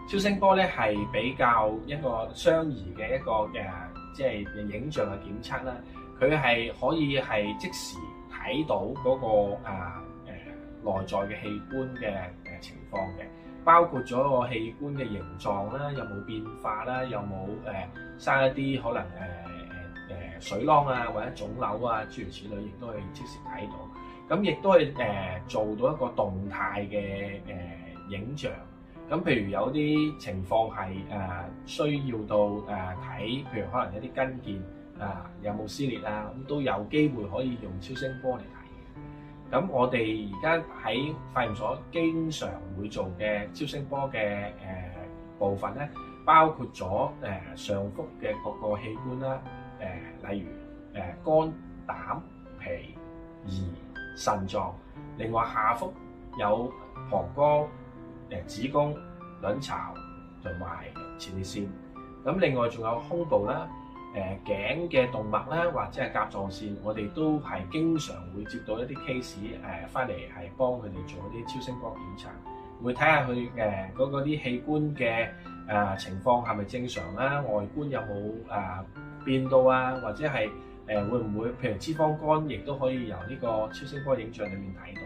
超聲波咧係比較一個相宜嘅一個即係影像嘅檢測啦。佢係可以係即時睇到嗰個內在嘅器官嘅情況嘅，包括咗個器官嘅形狀啦，有冇變化啦，有冇生一啲可能水囊啊或者腫瘤啊諸如此類，亦都可以即時睇到。咁亦都係做到一個動態嘅影像。咁譬如有啲情況係需要到睇，譬如可能有啲筋腱有冇撕裂啊，咁都有機會可以用超聲波嚟睇嘅。咁我哋而家喺化驗所經常會做嘅超聲波嘅部分咧，包括咗上腹嘅各個器官啦，例如肝、膽、脾、胰、腎臟，另外下腹有膀胱、子宮、卵巢同埋前列腺。咁另外仲有胸部啦、頸嘅動脈啦，或者係甲狀腺，我哋都係經常會接到一啲 case 翻嚟，係幫佢哋做一啲超聲波檢查，會睇下佢嗰啲器官嘅情況係咪正常啦，外觀有冇變到啊，或者係會唔會譬如脂肪肝，亦都可以由呢個超聲波影像裡面睇到。